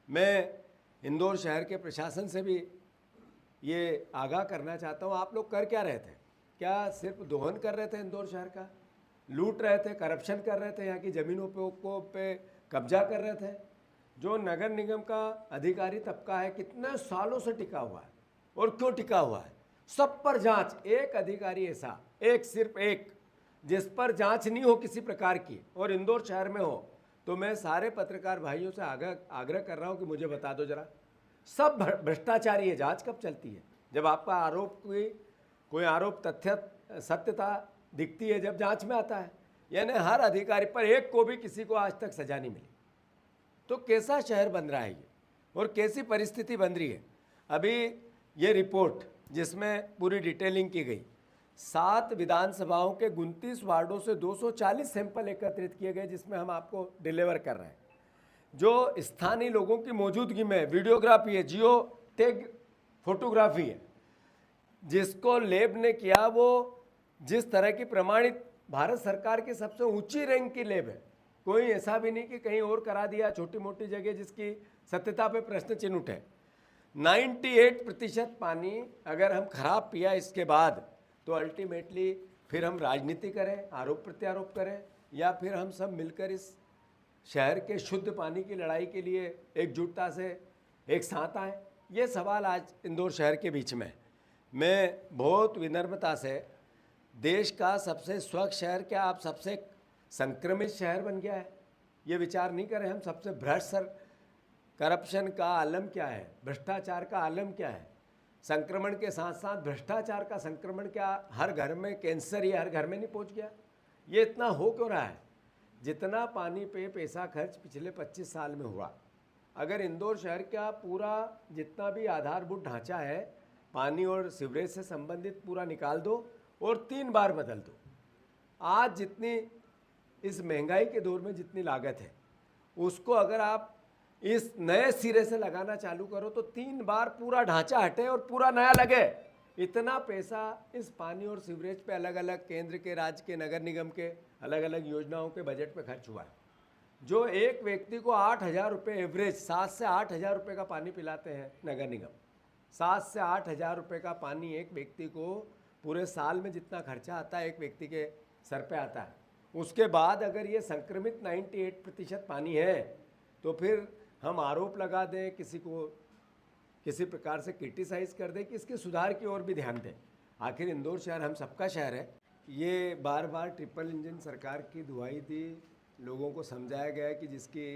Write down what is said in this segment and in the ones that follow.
मैं इंदौर शहर के प्रशासन से भी ये आगाह करना चाहता हूँ, आप लोग कर क्या रहे थे? क्या सिर्फ दोहन कर रहे थे इंदौर शहर का? लूट रहे थे, करप्शन कर रहे थे, यहाँ की ज़मीनों पे कब्जा कर रहे थे? जो नगर निगम का अधिकारी तबका है कितने सालों से टिका हुआ है, और क्यों टिका हुआ है? सब पर जांच। एक अधिकारी ऐसा, एक सिर्फ एक, जिस पर जांच नहीं हो किसी प्रकार की और इंदौर शहर में हो, तो मैं सारे पत्रकार भाइयों से आग्रह कर रहा हूं कि मुझे बता दो जरा, सब भ्रष्टाचारी है। जांच कब चलती है? जब आपका आरोप कोई आरोप सत्यता दिखती है, जब जांच में आता है। यानी हर अधिकारी पर एक को भी किसी को आज तक सजा नहीं मिली। तो कैसा शहर बन रहा है ये, और कैसी परिस्थिति बन रही है? अभी ये रिपोर्ट जिसमें पूरी डिटेलिंग की गई, 7 विधानसभाओं के 29 वार्डों से 240 सैंपल एकत्रित किए गए, जिसमें हम आपको डिलीवर कर रहे हैं। जो स्थानीय लोगों की मौजूदगी में वीडियोग्राफी है, जियो टैग फोटोग्राफी है, जिसको लैब ने किया, वो जिस तरह की प्रमाणित भारत सरकार की सबसे ऊंची रैंक की लैब है। कोई ऐसा भी नहीं कि कहीं और करा दिया छोटी मोटी जगह जिसकी सत्यता पे प्रश्न चिन्ह उठे। 98% पानी अगर हम खराब पिया इसके बाद, तो अल्टीमेटली फिर हम राजनीति करें, आरोप प्रत्यारोप करें, या फिर हम सब मिलकर इस शहर के शुद्ध पानी की लड़ाई के लिए एकजुटता से एक साथ आए? ये सवाल आज इंदौर शहर के बीच में है। मैं बहुत विनम्रता से, देश का सबसे स्वच्छ शहर क्या आप सबसे संक्रमित शहर बन गया है, ये विचार नहीं करें हम? सबसे भ्रष्ट करप्शन का आलम क्या है, भ्रष्टाचार का आलम क्या है? संक्रमण के साथ साथ भ्रष्टाचार का संक्रमण क्या हर घर में कैंसर ही हर घर में नहीं पहुंच गया? ये इतना हो क्यों रहा है? जितना पानी पे पैसा खर्च पिछले 25 साल में हुआ, अगर इंदौर शहर का पूरा जितना भी आधारभूत ढांचा है पानी और सीवरेज से संबंधित पूरा निकाल दो और 3 बार बदल दो। आज जितनी इस महंगाई के दौर में जितनी लागत है, उसको अगर आप इस नए सिरे से लगाना चालू करो तो 3 बार पूरा ढांचा हटे और पूरा नया लगे। इतना पैसा इस पानी और सीवरेज पे अलग अलग केंद्र के, राज्य के, नगर निगम के अलग अलग योजनाओं के बजट पे खर्च हुआ है। जो एक व्यक्ति को 8,000 रुपये एवरेज, 7 से 8,000 रुपये का पानी पिलाते हैं नगर निगम, 7 से 8,000 रुपये का पानी एक व्यक्ति को पूरे साल में जितना खर्चा आता है एक व्यक्ति के सर पे आता है। उसके बाद अगर ये संक्रमित 98% पानी है, तो फिर हम आरोप लगा दें, किसी को किसी प्रकार से क्रिटिसाइज कर दें कि इसके सुधार की ओर भी ध्यान दें। आखिर इंदौर शहर हम सबका शहर है। ये बार बार ट्रिपल इंजन सरकार की दुहाई दी, लोगों को समझाया गया कि जिसकी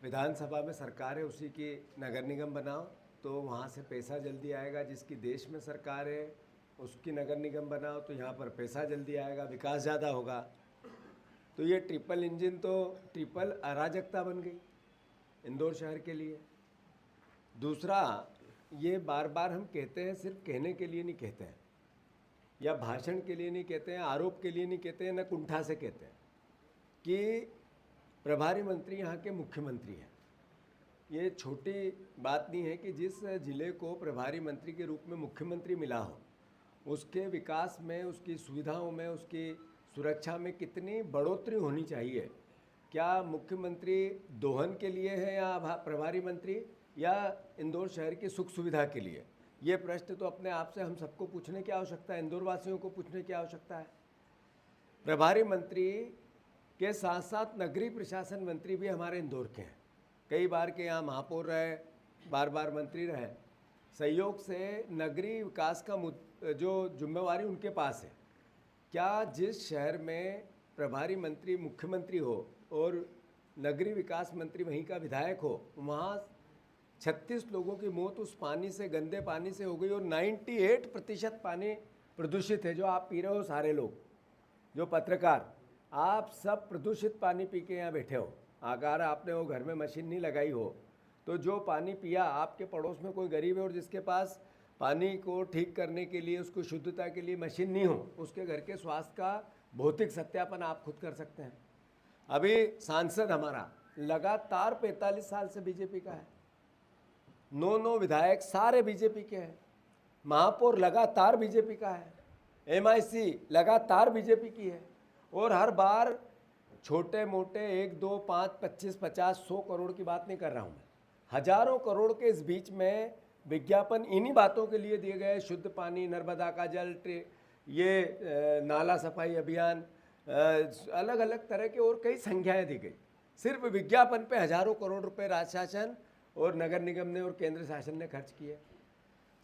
विधानसभा में सरकार है उसी की नगर निगम बनाओ तो वहाँ से पैसा जल्दी आएगा, जिसकी देश में सरकार है उसकी नगर निगम बनाओ तो यहाँ पर पैसा जल्दी आएगा, विकास ज़्यादा होगा। तो ये ट्रिपल इंजन तो ट्रिपल अराजकता बन गई इंदौर शहर के लिए। दूसरा, ये बार बार हम कहते हैं, सिर्फ कहने के लिए नहीं कहते हैं, या भाषण के लिए नहीं कहते हैं, आरोप के लिए नहीं कहते हैं, न कुंठा से कहते हैं कि प्रभारी मंत्री यहाँ के मुख्यमंत्री हैं। ये छोटी बात नहीं है कि जिस जिले को प्रभारी मंत्री के रूप में मुख्यमंत्री मिला हो, उसके विकास में, उसकी सुविधाओं में, उसकी सुरक्षा में कितनी बढ़ोतरी होनी चाहिए। क्या मुख्यमंत्री दोहन के लिए है या प्रभारी मंत्री, या इंदौर शहर की सुख सुविधा के लिए? ये प्रश्न तो अपने आप से हम सबको पूछने की आवश्यकता है, इंदौर वासियों को पूछने की आवश्यकता है। प्रभारी मंत्री के साथ साथ नगरीय प्रशासन मंत्री भी हमारे इंदौर के हैं, कई बार के यहाँ महापौर रहे, बार बार मंत्री रहे। सहयोग से नगरीय विकास का जो जिम्मेवारी उनके पास है। क्या जिस शहर में प्रभारी मंत्री मुख्यमंत्री हो और नगरीय विकास मंत्री वहीं का विधायक हो, वहाँ 36 लोगों की मौत उस पानी से, गंदे पानी से हो गई, और 98% पानी प्रदूषित है जो आप पी रहे हो। सारे लोग जो पत्रकार, आप सब प्रदूषित पानी पी के यहाँ बैठे हो। अगर आपने वो घर में मशीन नहीं लगाई हो तो जो पानी पिया, आपके पड़ोस में कोई गरीब है और जिसके पास पानी को ठीक करने के लिए, उसको शुद्धता के लिए मशीन नहीं हो, उसके घर के स्वास्थ्य का भौतिक सत्यापन आप खुद कर सकते हैं। अभी सांसद हमारा लगातार 45 साल से बीजेपी का है, 9 विधायक सारे बीजेपी के हैं, महापौर लगातार बीजेपी का है, MIC लगातार बीजेपी की है, और हर बार छोटे मोटे 1, 2, 5, 25, 50, 100 करोड़ की बात नहीं कर रहा हूँ मैं। हजारों करोड़ के इस बीच में विज्ञापन इन्हीं बातों के लिए दिए गए, शुद्ध पानी, नर्मदा का जल, ये नाला सफाई अभियान, अलग अलग तरह के और कई संख्याएं दी गई। सिर्फ विज्ञापन पे हजारों करोड़ रुपए राज्य शासन और नगर निगम ने और केंद्र शासन ने खर्च किए।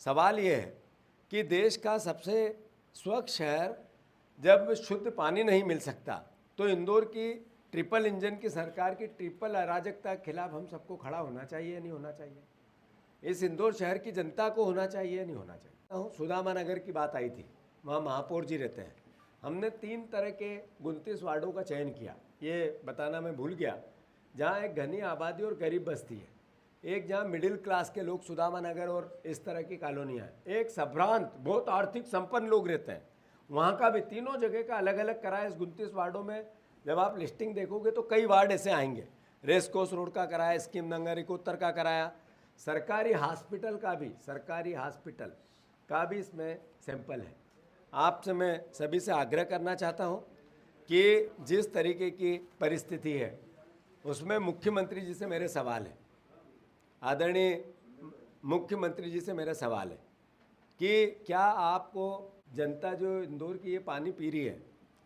सवाल ये है कि देश का सबसे स्वच्छ शहर जब शुद्ध पानी नहीं मिल सकता तो इंदौर की ट्रिपल इंजन की सरकार की ट्रिपल अराजकता के खिलाफ हम सबको खड़ा होना चाहिए, नहीं होना चाहिए? इस इंदौर शहर की जनता को होना चाहिए, नहीं होना चाहिए? सुदामा नगर की बात आई थी, वहाँ महापौर जी रहते हैं। हमने 3 तरह के 29 वार्डों का चयन किया, ये बताना मैं भूल गया, जहाँ एक घनी आबादी और गरीब बस्ती है, एक जहाँ मिडिल क्लास के लोग सुदामा नगर और इस तरह की कॉलोनियाँ हैं, एक संभ्रांत बहुत आर्थिक संपन्न लोग रहते हैं, वहाँ का भी। तीनों जगह का अलग अलग कराया। इस 29 वार्डों में जब आप लिस्टिंग देखोगे तो कई वार्ड ऐसे आएंगे। रेस कोर्स रोड का कराया, स्कीम नंगर 71 का कराया, सरकारी हॉस्पिटल का भी इसमें सैंपल है। आपसे मैं सभी से आग्रह करना चाहता हूँ कि जिस तरीके की परिस्थिति है उसमें मुख्यमंत्री जी से मेरे सवाल है, आदरणीय मुख्यमंत्री जी से मेरा सवाल है कि क्या आपको जनता जो इंदौर की ये पानी पी रही है,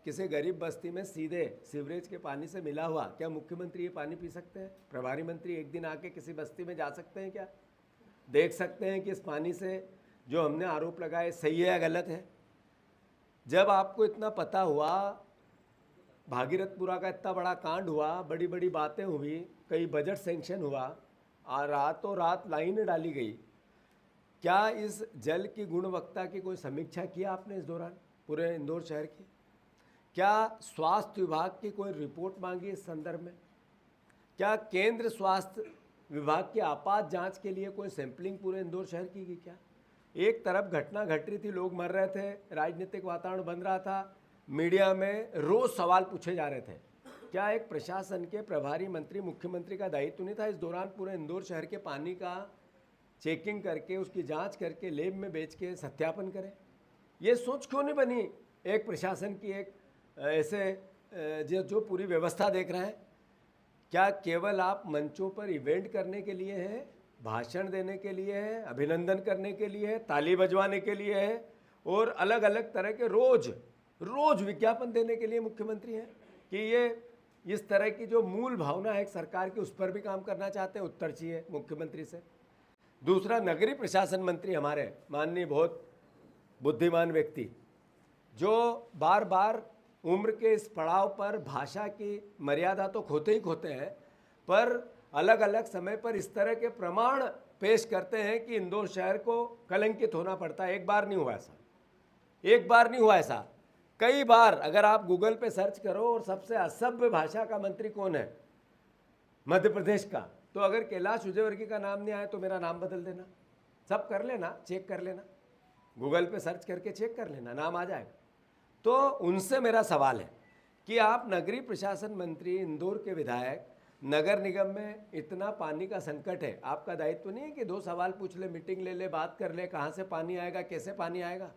किसी गरीब बस्ती में सीधे सीवरेज के पानी से मिला हुआ, क्या मुख्यमंत्री ये पानी पी सकते हैं? प्रभारी मंत्री एक दिन आके किसी बस्ती में जा सकते हैं क्या? देख सकते हैं कि इस पानी से जो हमने आरोप लगाए सही है या गलत है? जब आपको इतना पता हुआ, भागीरथपुरा का इतना बड़ा कांड हुआ, बड़ी बड़ी बातें हुई, कई बजट सेंक्शन हुआ और रातों रात लाइनें डाली गई, क्या इस जल की गुणवत्ता की कोई समीक्षा किया आपने इस दौरान पूरे इंदौर शहर की? क्या स्वास्थ्य विभाग की कोई रिपोर्ट मांगी इस संदर्भ में? क्या केंद्र स्वास्थ्य विभाग की आपात जांच के लिए कोई सैंपलिंग पूरे इंदौर शहर की गई क्या? एक तरफ घटना घट रही थी, लोग मर रहे थे, राजनीतिक वातावरण बन रहा था, मीडिया में रोज सवाल पूछे जा रहे थे। क्या एक प्रशासन के प्रभारी मंत्री, मुख्यमंत्री का दायित्व नहीं था इस दौरान पूरे इंदौर शहर के पानी का चेकिंग करके, उसकी जांच करके, लेब में बेच के सत्यापन करें? ये सोच क्यों नहीं बनी एक प्रशासन की? एक ऐसे जो पूरी व्यवस्था देख रहे हैं, क्या केवल आप मंचों पर इवेंट करने के लिए हैं, भाषण देने के लिए है, अभिनंदन करने के लिए है, ताली बजवाने के लिए है और अलग अलग तरह के रोज विज्ञापन देने के लिए मुख्यमंत्री हैं कि ये इस तरह की जो मूल भावना है सरकार की, उस पर भी काम करना चाहते हैं? उत्तर चाहिए मुख्यमंत्री से। दूसरा, नगरीय प्रशासन मंत्री हमारे माननीय बहुत बुद्धिमान व्यक्ति, जो बार बार उम्र के इस पड़ाव पर भाषा की मर्यादा तो खोते ही खोते हैं, पर अलग अलग समय पर इस तरह के प्रमाण पेश करते हैं कि इंदौर शहर को कलंकित होना पड़ता है। एक बार नहीं हुआ ऐसा, कई बार। अगर आप गूगल पे सर्च करो और सबसे असभ्य भाषा का मंत्री कौन है मध्य प्रदेश का, तो अगर कैलाश विजयवर्गीय का नाम नहीं आए तो मेरा नाम बदल देना, सब कर लेना, चेक कर लेना, गूगल पे सर्च करके चेक कर लेना, नाम आ जाएगा। तो उनसे मेरा सवाल है कि आप नगरीय प्रशासन मंत्री, इंदौर के विधायक, नगर निगम में इतना पानी का संकट है, आपका दायित्व नहीं है कि 2 सवाल पूछ ले, मीटिंग ले ले, बात कर ले, कहाँ से पानी आएगा, कैसे पानी आएगा?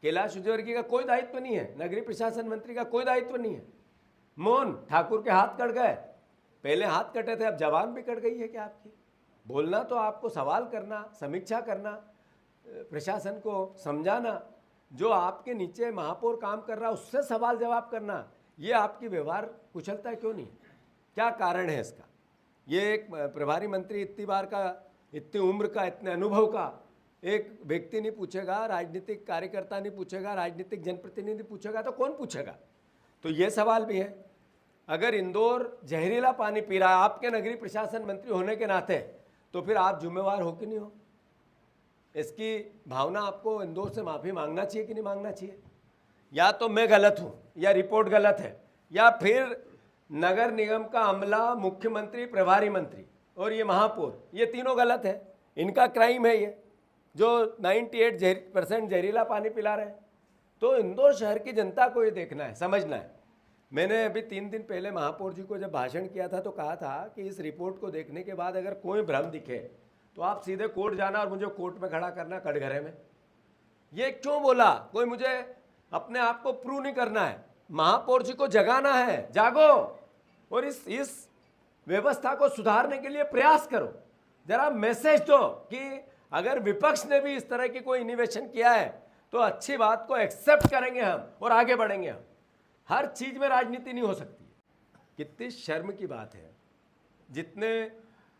कैलाश विजयवर्गीय का कोई दायित्व नहीं है, नगरीय प्रशासन मंत्री का कोई दायित्व नहीं है। मोहन ठाकुर के हाथ कट गए, पहले हाथ कटे थे, अब जबान भी कट गई है क्या आपकी? बोलना तो आपको, सवाल करना, समीक्षा करना, प्रशासन को समझाना, जो आपके नीचे महापौर काम कर रहा है उससे सवाल जवाब करना, ये आपकी व्यवहार कुशलता क्यों नहीं? क्या कारण है इसका? ये एक प्रभारी मंत्री इतनी बार का, इतनी उम्र का, इतने अनुभव का एक व्यक्ति नहीं पूछेगा, राजनीतिक कार्यकर्ता नहीं पूछेगा, राजनीतिक जनप्रतिनिधि पूछेगा तो कौन पूछेगा? तो ये सवाल भी है। अगर इंदौर जहरीला पानी पी रहा है आपके नगरीय प्रशासन मंत्री होने के नाते, तो फिर आप जिम्मेवार हो कि नहीं हो? इसकी भावना आपको इंदौर से माफ़ी मांगना चाहिए कि नहीं मांगना चाहिए? या तो मैं गलत हूँ, या रिपोर्ट गलत है, या फिर नगर निगम का अमला, मुख्यमंत्री, प्रभारी मंत्री और ये महापौर, ये तीनों गलत है। इनका क्राइम है ये, जो 98% जहरीला पानी पिला रहे हैं। तो इंदौर शहर की जनता को ये देखना है, समझना है। मैंने अभी 3 दिन पहले महापौर जी को जब भाषण किया था तो कहा था कि इस रिपोर्ट को देखने के बाद अगर कोई भ्रम दिखे तो आप सीधे कोर्ट जाना और मुझे कोर्ट में खड़ा करना कटघरे में। ये क्यों बोला? कोई मुझे अपने आप को प्रूव नहीं करना है, महापौर जी को जगाना है, जागो, और इस व्यवस्था को सुधारने के लिए प्रयास करो। जरा मैसेज दो कि अगर विपक्ष ने भी इस तरह की कोई इनोवेशन किया है तो अच्छी बात को एक्सेप्ट करेंगे हम और आगे बढ़ेंगे हम। हर चीज में राजनीति नहीं हो सकती। कितनी शर्म की बात है, जितने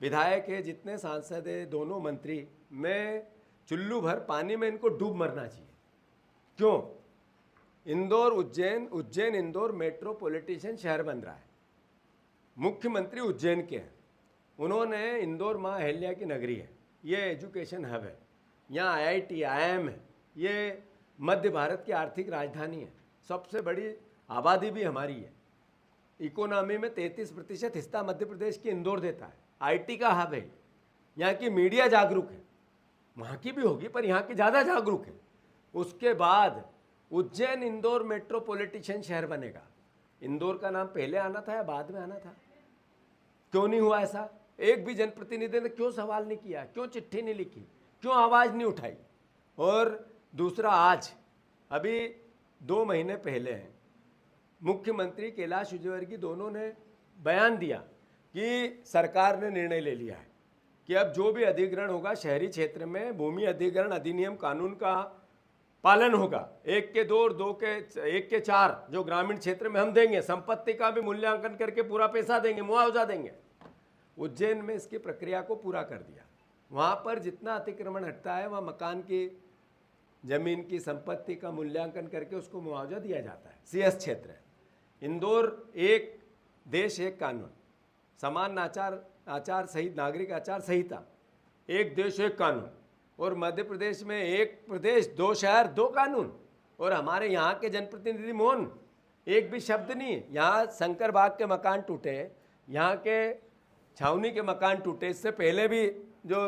विधायक है, जितने सांसद है, दोनों मंत्री, में चुल्लू भर पानी में इनको डूब मरना चाहिए। क्यों? इंदौर उज्जैन इंदौर मेट्रोपॉलिटन शहर बन रहा है। मुख्यमंत्री उज्जैन के हैं। उन्होंने इंदौर माँ अहिल्या की नगरी है, ये एजुकेशन हब है, यहाँ IIT IIM है, ये मध्य भारत की आर्थिक राजधानी है, सबसे बड़ी आबादी भी हमारी है। इकोनॉमी में 33% हिस्सा मध्य प्रदेश की इंदौर देता है। IT का हब है, यहाँ की मीडिया जागरूक है, वहाँ की भी होगी पर यहाँ की ज़्यादा जागरूक है। उसके बाद उज्जैन इंदौर मेट्रोपॉलिटन शहर बनेगा। इंदौर का नाम पहले आना था या बाद में आना था? क्यों नहीं हुआ ऐसा? एक भी जनप्रतिनिधि ने क्यों सवाल नहीं किया, क्यों चिट्ठी नहीं लिखी, क्यों आवाज़ नहीं उठाई? और दूसरा, आज अभी 2 महीने पहले हैं, मुख्यमंत्री कैलाश विजयवर्गीय दोनों ने बयान दिया कि सरकार ने निर्णय ले लिया है कि अब जो भी अधिग्रहण होगा शहरी क्षेत्र में, भूमि अधिग्रहण अधिनियम कानून का पालन होगा। 1 के 2 और 2 के 1 के 4 जो ग्रामीण क्षेत्र में हम देंगे, संपत्ति का भी मूल्यांकन करके पूरा पैसा देंगे, मुआवजा देंगे। उज्जैन में इसकी प्रक्रिया को पूरा कर दिया। वहाँ पर जितना अतिक्रमण हटता है वहाँ मकान की, जमीन की, संपत्ति का मूल्यांकन करके उसको मुआवजा दिया जाता है। CS क्षेत्र है। इंदौर एक देश एक कानून, समान आचार संहिता, नागरिक आचार संहिता, एक देश एक कानून। और मध्य प्रदेश में एक प्रदेश 2 शहर 2 कानून। और हमारे यहाँ के जनप्रतिनिधि मौन, एक भी शब्द नहीं। यहाँ शंकर बाग के मकान टूटे, यहाँ के छावनी के मकान टूटे, इससे पहले भी जो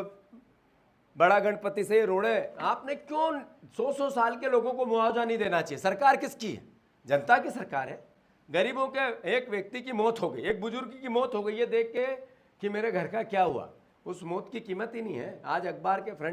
बड़ा गणपति से रोड़े, आपने क्यों 100 साल के लोगों को मुआवजा नहीं देना चाहिए? सरकार किसकी है? जनता की सरकार है। गरीबों के एक व्यक्ति की मौत हो गई, एक बुजुर्ग की मौत हो गई, ये देख के कि मेरे घर का क्या हुआ, उस मौत की कीमत ही नहीं है। आज अखबार के फ्रंट